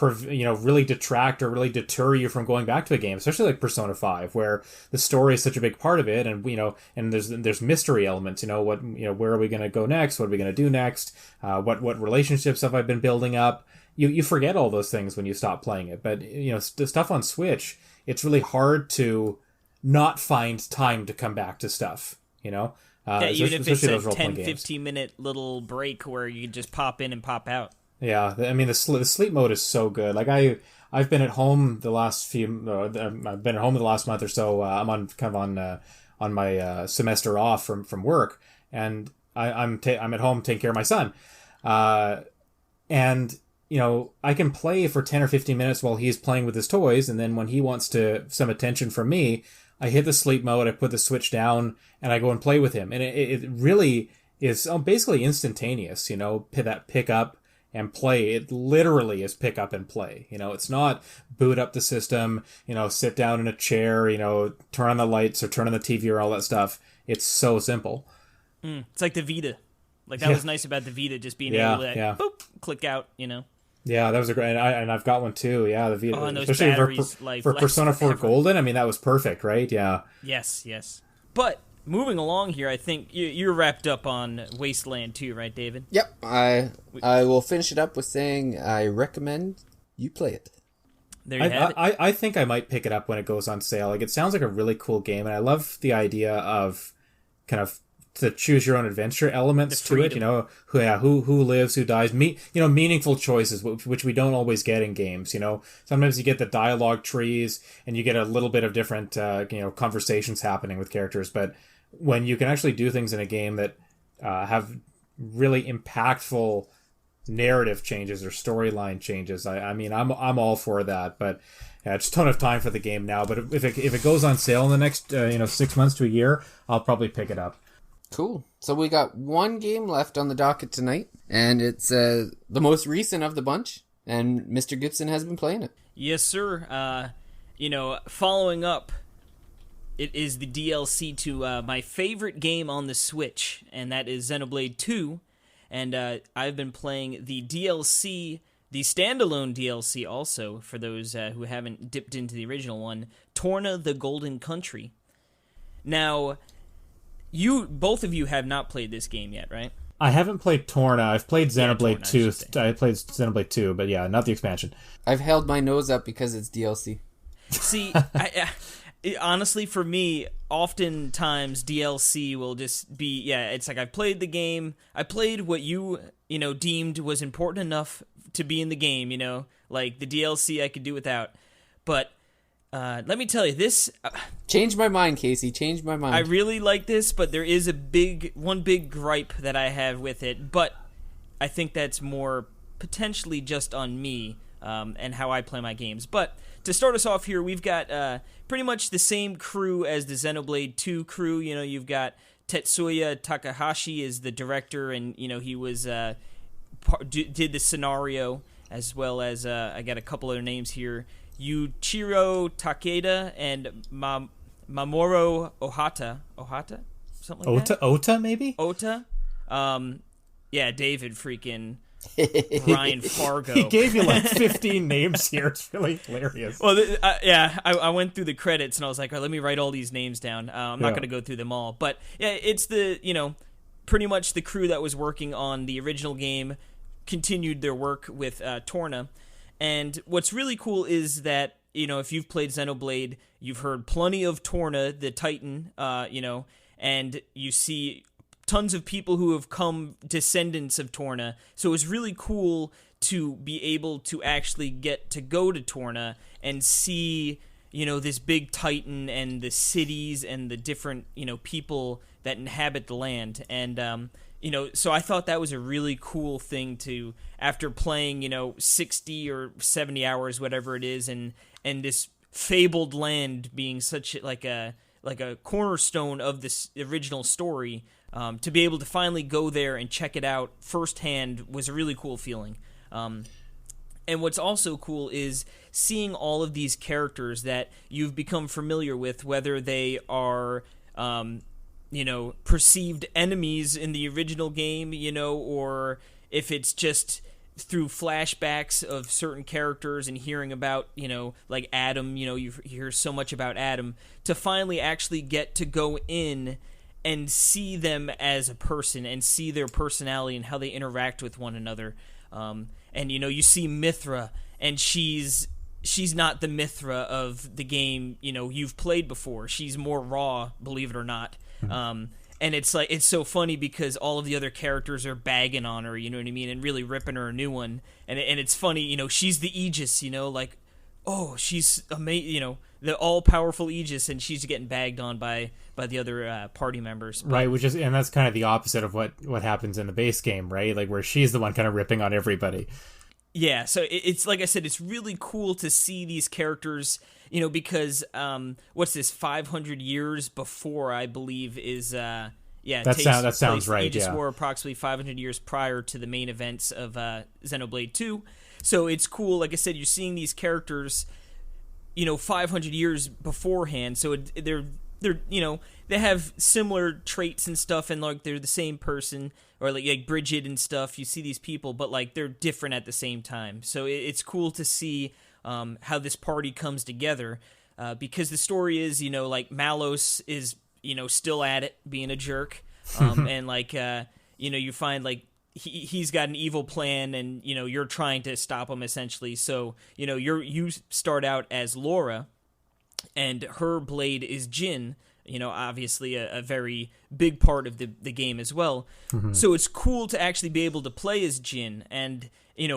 [SPEAKER 3] really detract or really deter you from going back to a game, especially like Persona 5, where the story is such a big part of it, and and there's mystery elements. Where are we going to go next? What are we going to do next? What relationships have I been building up? You forget all those things when you stop playing it. But the stuff on Switch, it's really hard to not find time to come back to stuff,
[SPEAKER 2] even if it's a 10-15 minute little break where you can just pop in and pop out.
[SPEAKER 3] Yeah, I mean the sleep mode is so good. Like I've been at home the last I've been at home the last month or so. I'm on my semester off from work, and I'm at home taking care of my son, and I can play for 10 or 15 minutes while he's playing with his toys, and then when he wants some attention from me, I hit the sleep mode, I put the Switch down, and I go and play with him. And it really is basically instantaneous, that pick up and play. It literally is pick up and play. It's not boot up the system, sit down in a chair, turn on the lights or turn on the TV or all that stuff. It's so simple.
[SPEAKER 2] It's like the Vita. Like that was nice about the Vita, just being able to boop, click out,
[SPEAKER 3] Yeah, that was a great, and I've got one too. Yeah, the Vita,
[SPEAKER 2] and those
[SPEAKER 3] especially
[SPEAKER 2] batteries,
[SPEAKER 3] for Persona 4 Golden. I mean, that was perfect, right? Yeah.
[SPEAKER 2] Yes. But moving along here, I think you're wrapped up on Wasteland 2, right, David?
[SPEAKER 1] Yep. I will finish it up with saying I recommend you play it.
[SPEAKER 2] There you have it.
[SPEAKER 3] I think I might pick it up when it goes on sale. Like, it sounds like a really cool game, and I love the idea of kind of the choose your own adventure elements to it, who lives, who dies, meaningful choices, which we don't always get in games. Sometimes you get the dialogue trees and you get a little bit of different conversations happening with characters, but when you can actually do things in a game that have really impactful narrative changes or storyline changes, I mean, I'm all for that. But I just don't have time for the game now. But if it goes on sale in the next 6 months to a year, I'll probably pick it up.
[SPEAKER 1] Cool. So we got one game left on the docket tonight, and it's the most recent of the bunch, and Mr. Gibson has been playing it.
[SPEAKER 2] Yes, sir. Following up, it is the DLC to my favorite game on the Switch, and that is Xenoblade 2, and I've been playing the DLC, the standalone DLC also, for those who haven't dipped into the original one, Torna the Golden Country. Now, both of you have not played this game yet, right?
[SPEAKER 3] I haven't played Torna. I've played Xenoblade 2. I played Xenoblade 2, but yeah, not the expansion.
[SPEAKER 1] I've held my nose up because it's DLC.
[SPEAKER 2] See, honestly, for me, oftentimes DLC will just be, it's like I've played the game. I played what you deemed was important enough to be in the game, like the DLC I could do without. But let me tell you, this...
[SPEAKER 1] Change my mind, Casey. Change my mind.
[SPEAKER 2] I really like this, but there is one big gripe that I have with it. But I think that's more potentially just on me and how I play my games. But to start us off here, we've got pretty much the same crew as the Xenoblade 2 crew. You've got Tetsuya Takahashi is the director, and he was did the scenario, as well as I got a couple other names here. Yuichiro Takeda and Mamoru Ohata, something like that.
[SPEAKER 3] Ota, maybe.
[SPEAKER 2] Ota, David freaking Brian Fargo.
[SPEAKER 3] He gave you like 15 names here. It's really hilarious.
[SPEAKER 2] Well, I went through the credits and I was like, all right, let me write all these names down. I'm not going to go through them all, but yeah, it's pretty much the crew that was working on the original game continued their work with Torna. And what's really cool is that, if you've played Xenoblade, you've heard plenty of Torna, the Titan, and you see tons of people who have come descendants of Torna. So it was really cool to be able to actually get to go to Torna and see, this big Titan and the cities and the different, people that inhabit the land. And, so I thought that was a really cool thing to, after playing, 60 or 70 hours, whatever it is, and this fabled land being such like a cornerstone of this original story, to be able to finally go there and check it out firsthand was a really cool feeling. And what's also cool is seeing all of these characters that you've become familiar with, whether they are perceived enemies in the original game, or if it's just through flashbacks of certain characters and hearing about, like Adam, you hear so much about Adam, to finally actually get to go in and see them as a person and see their personality and how they interact with one another. And, you see Mithra, and she's not the Mithra of the game, you've played before. She's more raw, believe it or not. And it's like, it's so funny because all of the other characters are bagging on her, you know what I mean, and really ripping her a new one. And it's funny, she's the Aegis, like, oh, she's amazing, the all-powerful Aegis, and she's getting bagged on by the other party members. But,
[SPEAKER 3] right, and that's kind of the opposite of what happens in the base game, right? Like, where she's the one kind of ripping on everybody.
[SPEAKER 2] Yeah, so it's like I said, it's really cool to see these characters, because what's this, 500 years before, I believe, is that
[SPEAKER 3] sounds right.
[SPEAKER 2] Aegis War approximately 500 years prior to the main events of Xenoblade 2. So it's cool, like I said, you're seeing these characters, 500 years beforehand. So they're they have similar traits and stuff, and like they're the same person, or like Bridget and stuff. You see these people, but like they're different at the same time. So it's cool to see how this party comes together, because the story is, like Malos is, still at it, being a jerk, and like you find like he's got an evil plan, and you're trying to stop him essentially. So you start out as Laura, and her blade is Jin. Obviously a very big part of the game as well. Mm-hmm. So it's cool to actually be able to play as Jin. And,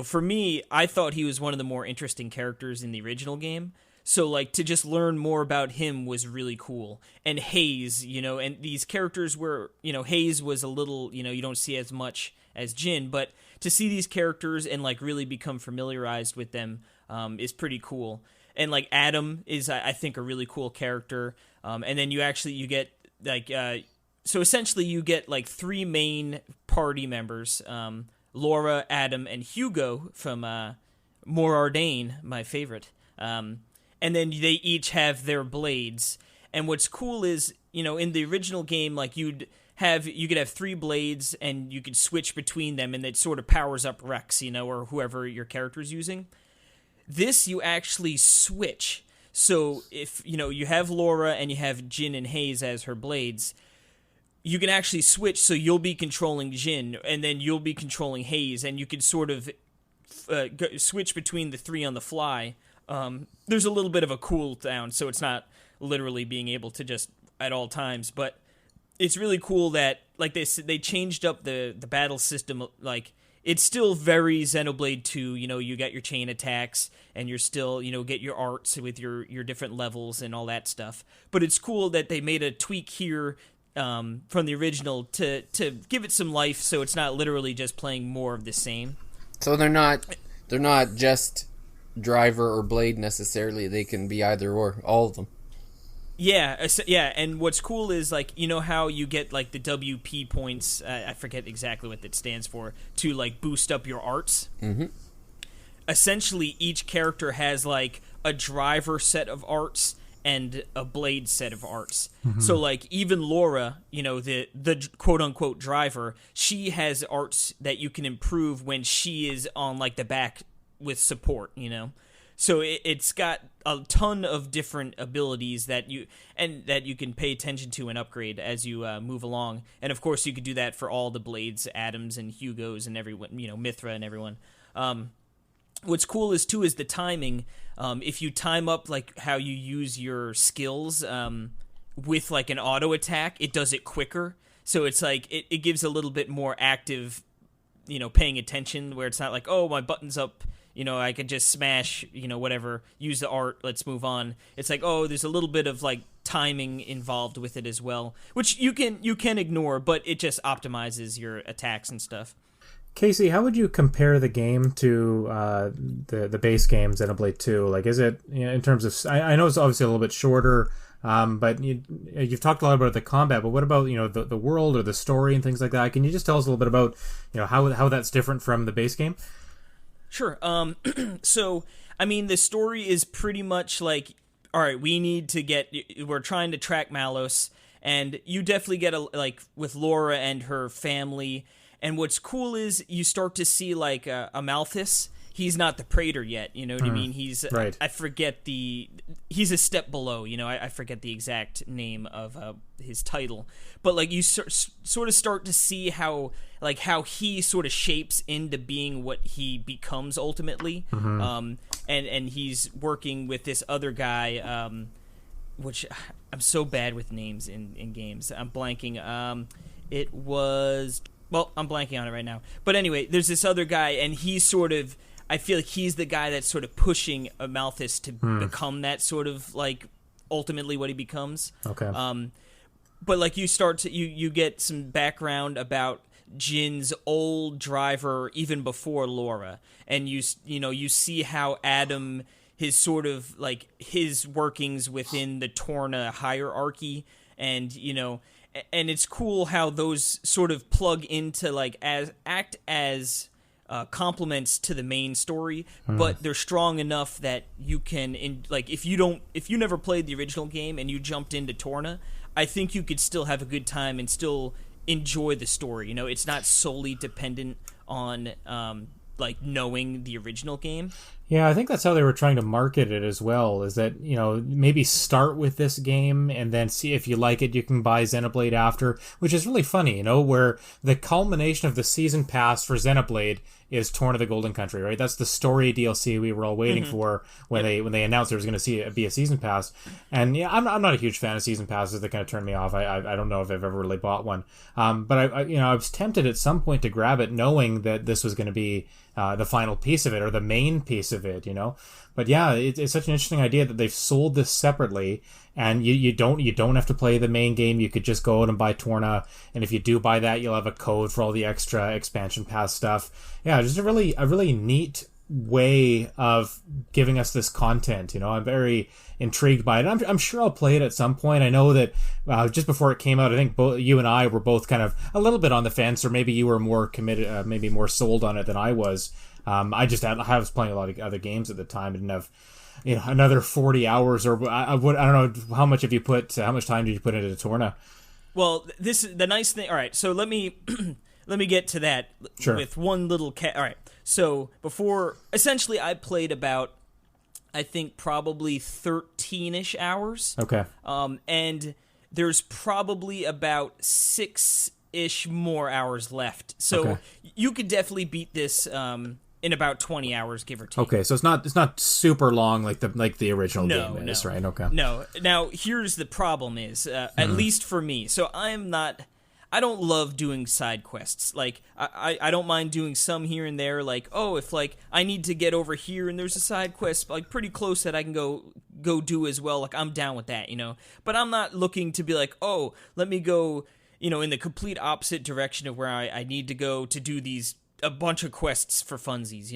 [SPEAKER 2] for me, I thought he was one of the more interesting characters in the original game. So, like, to just learn more about him was really cool. And Haze, and these characters were, Haze was a little, you don't see as much as Jin. But to see these characters and, like, really become familiarized with them is pretty cool. And, like, Adam is, I think, a really cool character. And then you get, like, so essentially you get, like, 3 main party members, Laura, Adam, and Hugo from Morardain, my favorite. And then they each have their blades. And what's cool is, in the original game, like, you could have 3 blades, and you could switch between them, and it sort of powers up Rex, or whoever your character's using. This, you actually switch. So if, you have Laura and you have Jin and Haze as her blades, you can actually switch, so you'll be controlling Jin, and then you'll be controlling Haze, and you can sort of switch between the 3 on the fly. There's a little bit of a cooldown, so it's not literally being able to just at all times, but it's really cool that, like, they changed up the battle system. Like, it's still very Xenoblade 2, you got your chain attacks, and you're still, get your arts with your different levels and all that stuff. But it's cool that they made a tweak here from the original to give it some life, so it's not literally just playing more of the same.
[SPEAKER 1] So they're not just driver or blade necessarily. They can be either or, all of them.
[SPEAKER 2] Yeah, and what's cool is, like, how you get, like, the WP points, I forget exactly what that stands for, to, like, boost up your arts.
[SPEAKER 1] Mm-hmm.
[SPEAKER 2] Essentially, each character has, like, a driver set of arts and a blade set of arts. So like even Laura, the quote unquote driver, she has arts that you can improve when she is on like the back with support, So it's got a ton of different abilities that you can pay attention to and upgrade as you move along. And of course, you could do that for all the Blades, Adams, and Hugos, and everyone, Mithra and everyone. What's cool is the timing. If you time up like how you use your skills with like an auto attack, it does it quicker. So it's like it gives a little bit more active, paying attention, where it's not like, oh, my button's up. I could just smash, whatever, use the art, let's move on. It's like, oh, there's a little bit of, like, timing involved with it as well, which you can ignore, but it just optimizes your attacks and stuff.
[SPEAKER 3] Casey, how would you compare the game to the base game, Xenoblade 2? Like, is it, in terms of... I know it's obviously a little bit shorter, but you've talked a lot about the combat, but what about, the world or the story and things like that? Can you just tell us a little bit about, how that's different from the base game?
[SPEAKER 2] Sure. So, I mean, the story is pretty much like, all right, we're trying to track Malos, and you definitely get with Laura and her family. And what's cool is you start to see like Amalthus. He's not the Praetor yet, you know what I mean? He's
[SPEAKER 3] right.
[SPEAKER 2] I forget he's a step below, I forget the exact name of his title. But like you sort of start to see how he sort of shapes into being what he becomes ultimately. And he's working with this other guy, which I'm so bad with names in games. I'm blanking. I'm blanking on it right now. But anyway, there's this other guy, and he's sort of... I feel like he's the guy that's sort of pushing Amalthus to become that sort of, like, ultimately what he becomes.
[SPEAKER 3] Okay.
[SPEAKER 2] But, like, you get some background about Jin's old driver even before Laura. And you see how Adam, his sort of, like, his workings within the Torna hierarchy. And, and it's cool how those sort of plug into, like, act as complements to the main story, but they're strong enough that you can, if you never played the original game and you jumped into Torna, I think you could still have a good time and still enjoy the story. It's not solely dependent on knowing the original game.
[SPEAKER 3] Yeah, I think that's how they were trying to market it as well, is that, maybe start with this game and then see if you like it, you can buy Xenoblade after, which is really funny, where the culmination of the season pass for Xenoblade is Torn of the Golden Country, right? That's the story DLC we were all waiting for when they announced there was going to be a season pass. And yeah, I'm not a huge fan of season passes. That kind of turned me off. I don't know if I've ever really bought one. But I was tempted at some point to grab it, knowing that this was going to be the final piece of it, or the main piece of it, But yeah, it's such an interesting idea that they've sold this separately, and you don't have to play the main game. You could just go out and buy Torna, and if you do buy that, you'll have a code for all the extra expansion pass stuff. Yeah, just a really neat way of giving us this content. I'm very intrigued by it. I'm sure I'll play it at some point. I know that just before it came out, I think both you and I were both kind of a little bit on the fence, or maybe you were more committed, maybe more sold on it than I was. I was playing a lot of other games at the time. I didn't have another 40 hours, or I don't know how much time did you put into Torna?
[SPEAKER 2] Well, this is the nice thing. All right, so let me let me get to that.
[SPEAKER 3] Sure.
[SPEAKER 2] With one little all right. So before, essentially, I played about, I think, probably 13-ish hours.
[SPEAKER 3] Okay.
[SPEAKER 2] And there's probably about 6-ish more hours left. So you could definitely beat this in about 20 hours, give or take.
[SPEAKER 3] Okay, so it's not super long like the original game is, right? Okay.
[SPEAKER 2] No. Now, here's the problem is, at least for me, so I don't love doing side quests. Like, I don't mind doing some here and there, like, if, like, I need to get over here and there's a side quest, like, pretty close that I can go do as well, like, I'm down with that, But I'm not looking to be like, let me go, in the complete opposite direction of where I need to go to do a bunch of quests for funsies,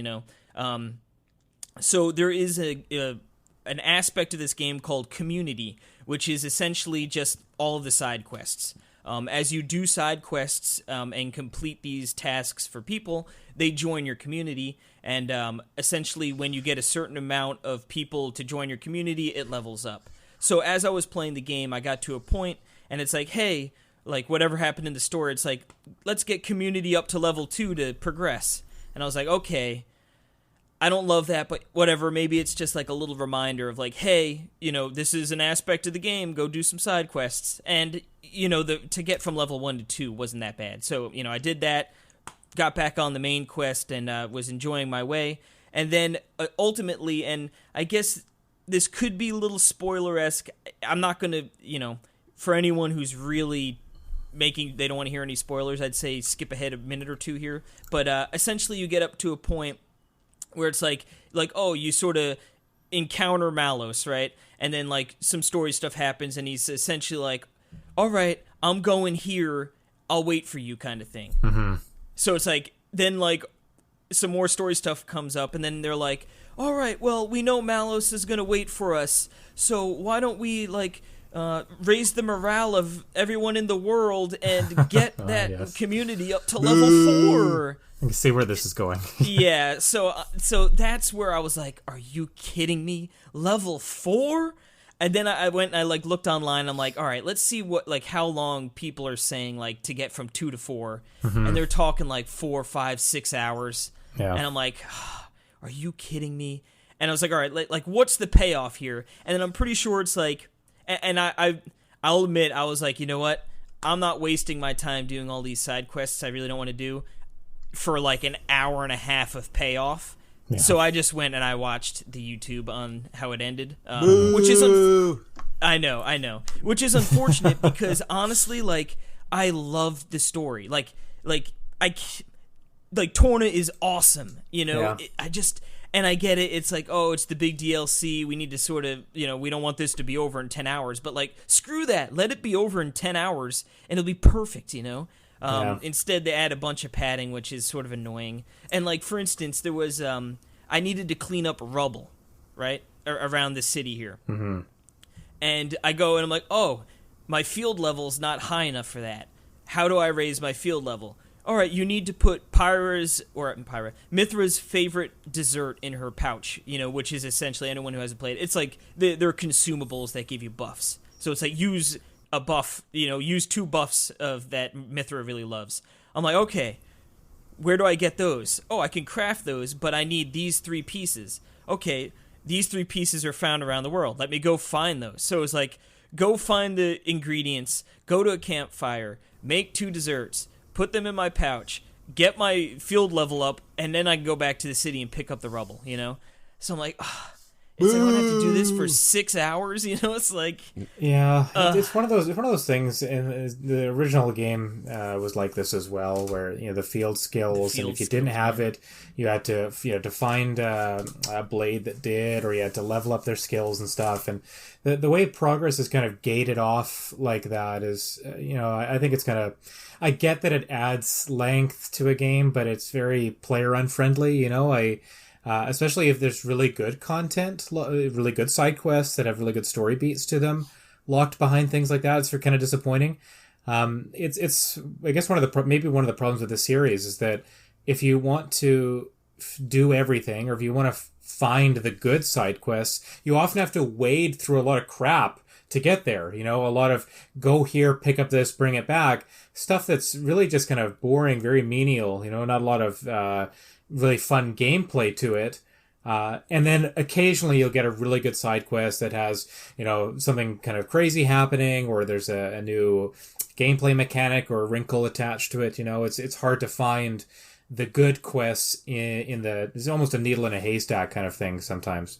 [SPEAKER 2] So there is an aspect of this game called Community, which is essentially just all of the side quests. As you do side quests and complete these tasks for people, they join your community, and essentially when you get a certain amount of people to join your community, it levels up. So as I was playing the game, I got to a point, and it's like, hey, like, whatever happened in the story, it's like, let's get community up to level 2 to progress. And I was like, okay, I don't love that, but whatever, maybe it's just like a little reminder of like, hey, you know, this is an aspect of the game, go do some side quests. And, you know, to get from level 1 to 2 wasn't that bad. So, you know, I did that, got back on the main quest, and was enjoying my way. And then, ultimately, and I guess this could be a little spoiler-esque, I'm not going to, you know, for anyone who's really they don't want to hear any spoilers, I'd say skip ahead a minute or two here. But essentially you get up to a point where it's like oh, you sort of encounter Malos, right? And then like some story stuff happens, and he's essentially like, all right, I'm going here, I'll wait for you, kind of thing.
[SPEAKER 3] Mm-hmm.
[SPEAKER 2] So it's like, then like some more story stuff comes up, and then they're like, all right, well, we know Malos is going to wait for us, so why don't we like raise the morale of everyone in the world and get that community up to level 4.
[SPEAKER 3] I can see where this is going.
[SPEAKER 2] Yeah, so that's where I was like, are you kidding me? Level 4? And then I went and I like looked online. I'm like, all right, let's see what like how long people are saying like to get from 2 to 4. Mm-hmm. And they're talking like 4, 5, 6 hours. Yeah. And I'm like, are you kidding me? And I was like, all right, like what's the payoff here? And then I'm pretty sure it's like, and I'll admit, I was like, you know what? I'm not wasting my time doing all these side quests I really don't want to do for like an hour and a half of payoff. Yeah. So I just went and I watched the YouTube on how it ended, which is I know, which is unfortunate because honestly, like I loved the story, like Torna is awesome, you know. Yeah. And I get it. It's like, oh, it's the big DLC. We need to sort of, you know, we don't want this to be over in 10 hours. But, like, screw that. Let it be over in 10 hours, and it'll be perfect, you know? Instead, they add a bunch of padding, which is sort of annoying. And, like, for instance, there was, I needed to clean up rubble, right, around the city here.
[SPEAKER 3] Mm-hmm.
[SPEAKER 2] And I go and I'm like, oh, my field level's not high enough for that. How do I raise my field level? All right, you need to put Mithra's favorite dessert in her pouch, you know, which is essentially, anyone who hasn't played, it's like they're consumables that give you buffs. So it's like, use a buff, you know, use 2 buffs of that Mithra really loves. I'm like, okay, where do I get those? Oh, I can craft those, but I need these 3 pieces. Okay, these 3 pieces are found around the world. Let me go find those. So it's like, go find the ingredients, go to a campfire, make 2 desserts, put them in my pouch, get my field level up, and then I can go back to the city and pick up the rubble, you know? So I'm like, is everyone have to do this for 6 hours? You know, it's like...
[SPEAKER 3] Yeah, it's one of those things, and the original game was like this as well, where, you know, the field skills, and if you didn't have it, you had to, you know, to find a blade that did, or you had to level up their skills and stuff, and the way progress is kind of gated off like that is, you know, I think it's kind of... I get that it adds length to a game, but it's very player unfriendly, you know, especially if there's really good content, really good side quests that have really good story beats to them, locked behind things like that. It's kind of disappointing. It's I guess maybe one of the problems with the series is that if you want to do everything, or if you want to find the good side quests, you often have to wade through a lot of crap to get there. You know, a lot of go here, pick up this, bring it back, stuff that's really just kind of boring, very menial, you know, not a lot of really fun gameplay to it. And then occasionally you'll get a really good side quest that has, you know, something kind of crazy happening, or there's a new gameplay mechanic or a wrinkle attached to it. You know, it's hard to find the good quests in it's almost a needle in a haystack kind of thing sometimes.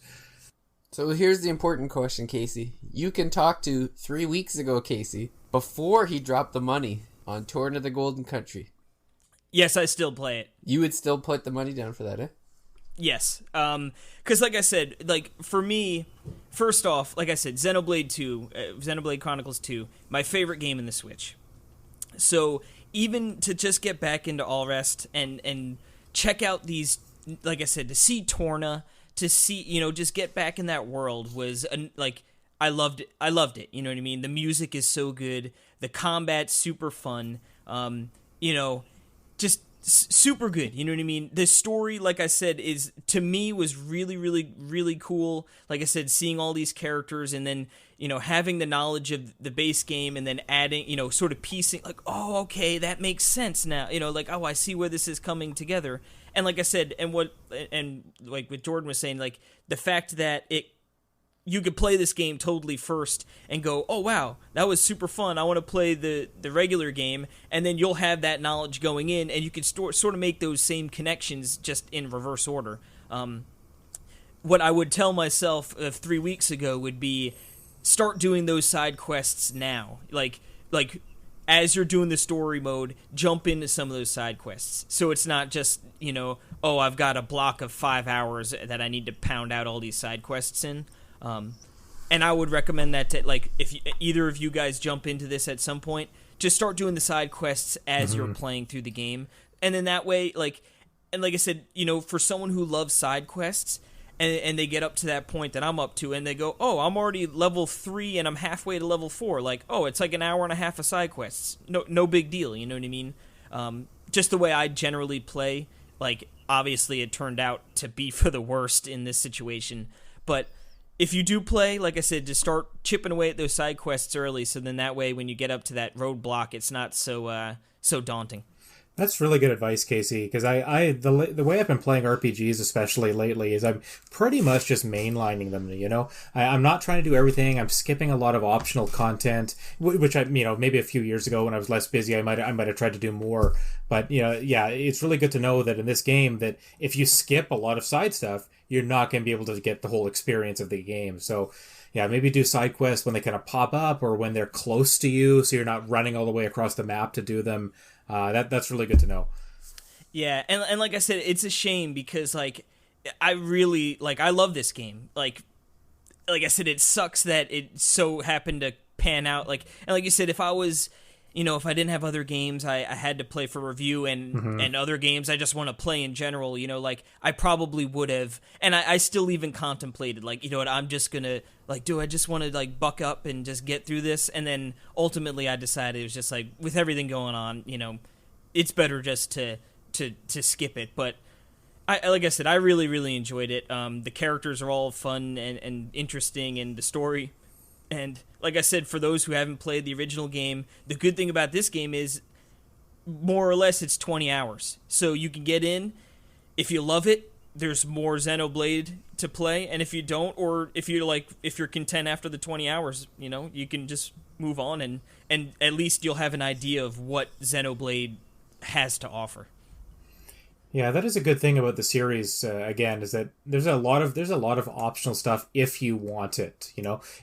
[SPEAKER 1] So here's the important question, Casey. You can talk to 3 weeks ago, Casey, before he dropped the money on Torn of the Golden Country.
[SPEAKER 2] Yes, I still play it.
[SPEAKER 1] You would still put the money down for that, eh?
[SPEAKER 2] Yes. Because like I said, like for me, first off, like I said, Xenoblade Chronicles 2, my favorite game in the Switch. So even to just get back into All Rest and check out these, like I said, to see Torna, to see, you know, just get back in that world was like, I loved it. You know what I mean? The music is so good. The combat's super fun. You know, just super good. You know what I mean? The story, like I said, is to me was really, really, really cool. Like I said, seeing all these characters and then, having the knowledge of the base game and then adding, sort of piecing like, oh, okay, that makes sense now. Like, oh, I see where this is coming together. And like I said, and like what Jordan was saying, like the fact that you could play this game totally first and go, oh, wow, that was super fun. I want to play the regular game. And then you'll have that knowledge going in, and you can sort of make those same connections just in reverse order. What I would tell myself 3 weeks ago would be start doing those side quests now. Like as you're doing the story mode, jump into some of those side quests. So it's not just, oh, I've got a block of 5 hours that I need to pound out all these side quests in. And I would recommend that to, like, if either of you guys jump into this at some point, just start doing the side quests as you're playing through the game. And then that way, like I said, for someone who loves side quests and they get up to that point that I'm up to and they go, oh, I'm already level 3 and I'm halfway to level 4. Like, oh, it's like an hour and a half of side quests. No big deal. You know what I mean? Just the way I generally play, like, obviously it turned out to be for the worst in this situation. But if you do play, like I said, just start chipping away at those side quests early, so then that way when you get up to that roadblock, it's not so daunting.
[SPEAKER 3] That's really good advice, Casey, because the way I've been playing RPGs, especially lately, is I'm pretty much just mainlining them, I'm not trying to do everything. I'm skipping a lot of optional content, which maybe a few years ago when I was less busy, I might have tried to do more. But, it's really good to know that in this game that if you skip a lot of side stuff, you're not going to be able to get the whole experience of the game. So, maybe do side quests when they kind of pop up or when they're close to you, so you're not running all the way across the map to do them. That's really good to know.
[SPEAKER 2] Yeah, and like I said, it's a shame because, like, I really, like, I love this game. Like I said, it sucks that it so happened to pan out. Like, and like you said, if I was... if I didn't have other games I had to play for review and other games I just want to play in general, like I probably would have, and I still even contemplated, like, what, I'm just going to, like, do I just want to, like, buck up and just get through this? And then ultimately I decided it was just, like, with everything going on, it's better just to skip it. But like I said, I really, really enjoyed it. The characters are all fun and interesting, and the story. And like I said, for those who haven't played the original game, the good thing about this game is more or less it's 20 hours. So you can get in. If you love it, there's more Xenoblade to play. And if you don't, or if you're content after the 20 hours, you can just move on and at least you'll have an idea of what Xenoblade has to offer.
[SPEAKER 3] Yeah, that is a good thing about the series. Again, is that there's a lot of optional stuff if you want it.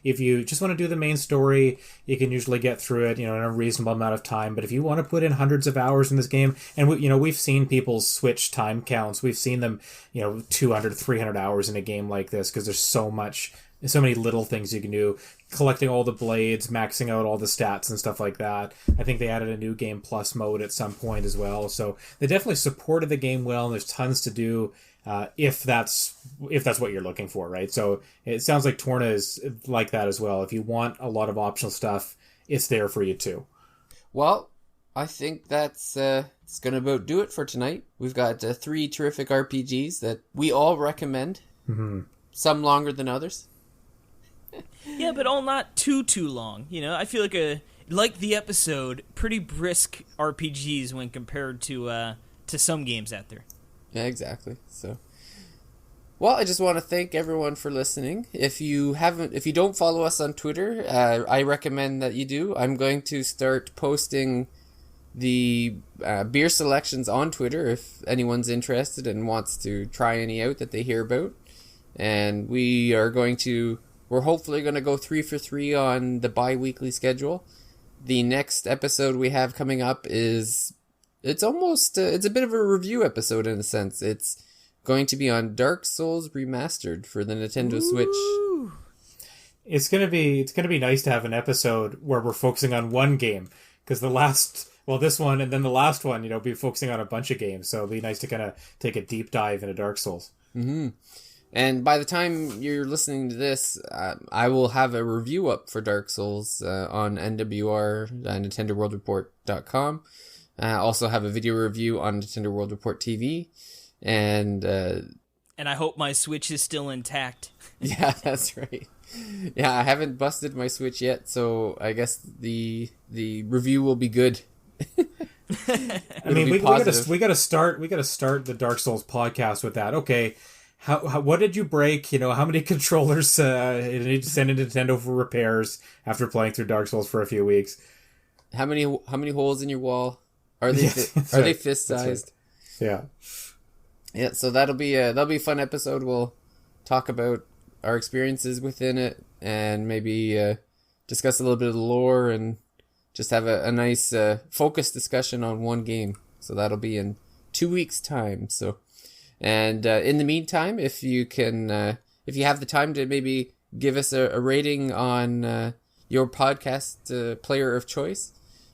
[SPEAKER 3] If you just want to do the main story, you can usually get through it, in a reasonable amount of time. But if you want to put in hundreds of hours in this game, and we've seen people switch time counts. We've seen them, 200, 300 hours in a game like this because there's so many little things you can do. Collecting all the blades, maxing out all the stats and stuff like that. I think they added a new Game Plus mode at some point as well. So they definitely supported the game well, and there's tons to do if that's what you're looking for, right? So it sounds like Torna is like that as well. If you want a lot of optional stuff, it's there for you too.
[SPEAKER 1] Well, I think that's it's going to about do it for tonight. We've got 3 terrific RPGs that we all recommend. Mm-hmm. Some longer than others.
[SPEAKER 2] Yeah, but all not too long. I feel like the episode, pretty brisk RPGs when compared to some games out there.
[SPEAKER 1] Yeah, exactly. So, well, I just want to thank everyone for listening. If you don't follow us on Twitter, I recommend that you do. I'm going to start posting the beer selections on Twitter if anyone's interested and wants to try any out that they hear about. And we're hopefully going to go 3 for 3 on the bi-weekly schedule. The next episode we have coming up it's a bit of a review episode in a sense. It's going to be on Dark Souls Remastered for the Nintendo Switch.
[SPEAKER 3] It's going to be nice to have an episode where we're focusing on one game, because this one and then the last one, be focusing on a bunch of games. So it'll be nice to kind of take a deep dive into Dark Souls.
[SPEAKER 1] Mm-hmm. And by the time you're listening to this, I will have a review up for Dark Souls on NWR, NintendoWorldReport.com. Also have a video review on Nintendo World Report TV. And
[SPEAKER 2] I hope my Switch is still intact.
[SPEAKER 1] yeah, that's right. Yeah, I haven't busted my Switch yet, so I guess the review will be good.
[SPEAKER 3] I mean, we gotta start the Dark Souls podcast with that. Okay, how what did you break? You know, how many controllers you need to send to Nintendo for repairs after playing through Dark Souls for a few weeks?
[SPEAKER 1] How many holes in your wall? Are they they fist sized?
[SPEAKER 3] Right. Yeah.
[SPEAKER 1] Yeah, so that'll be a fun episode. We'll talk about our experiences within it and maybe discuss a little bit of the lore and just have a nice focused discussion on one game. So that'll be in 2 weeks' time. So, and in the meantime, if you have the time to maybe give us a rating on your podcast player of choice,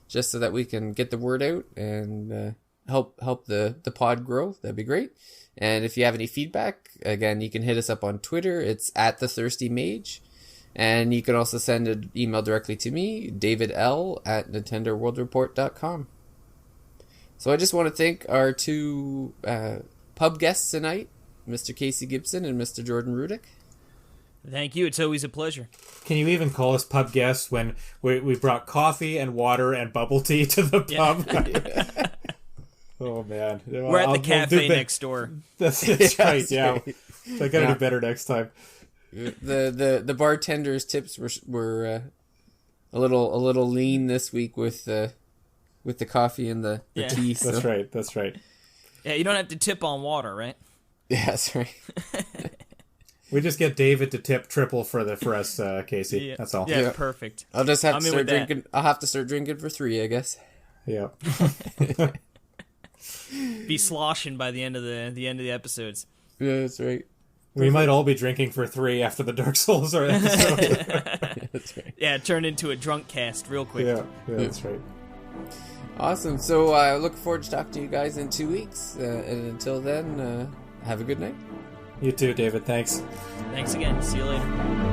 [SPEAKER 1] just so that we can get the word out and help the pod grow, that'd be great. And if you have any feedback, again, you can hit us up on Twitter. It's @TheThirstyMage. And you can also send an email directly to me, davidl@nintendoworldreport.com. So I just want to thank our two pub guests tonight, Mr. Casey Gibson and Mr. Jordan Rudick.
[SPEAKER 2] Thank you. It's always a pleasure.
[SPEAKER 3] Can you even call us pub guests when we brought coffee and water and bubble tea to the pub? Yeah. Oh, man.
[SPEAKER 2] We're at the cafe next door.
[SPEAKER 3] That's right, yeah. Right. So I gotta do better next time.
[SPEAKER 1] The bartender's tips were a little lean this week with the coffee and the tea. So.
[SPEAKER 3] That's right.
[SPEAKER 2] Yeah, you don't have to tip on water, right?
[SPEAKER 1] Yeah, that's right.
[SPEAKER 3] We just get David to tip triple for us, Casey.
[SPEAKER 2] Yeah.
[SPEAKER 3] That's all.
[SPEAKER 2] Yeah, perfect.
[SPEAKER 1] I'll just have to start drinking. I'll have to start drinking for 3, I guess.
[SPEAKER 3] Yeah.
[SPEAKER 2] Be sloshing by the end of the episodes.
[SPEAKER 1] Yeah, that's right.
[SPEAKER 3] We might all be drinking for 3 after the Dark Souls episode.
[SPEAKER 1] Yeah, that's right.
[SPEAKER 2] Yeah, turn into a drunk cast real quick.
[SPEAKER 3] Yeah, that's right.
[SPEAKER 1] Awesome. So I look forward to talking to you guys in 2 weeks. And until then, have a good night.
[SPEAKER 3] You too, David. Thanks.
[SPEAKER 2] Thanks again. See you later.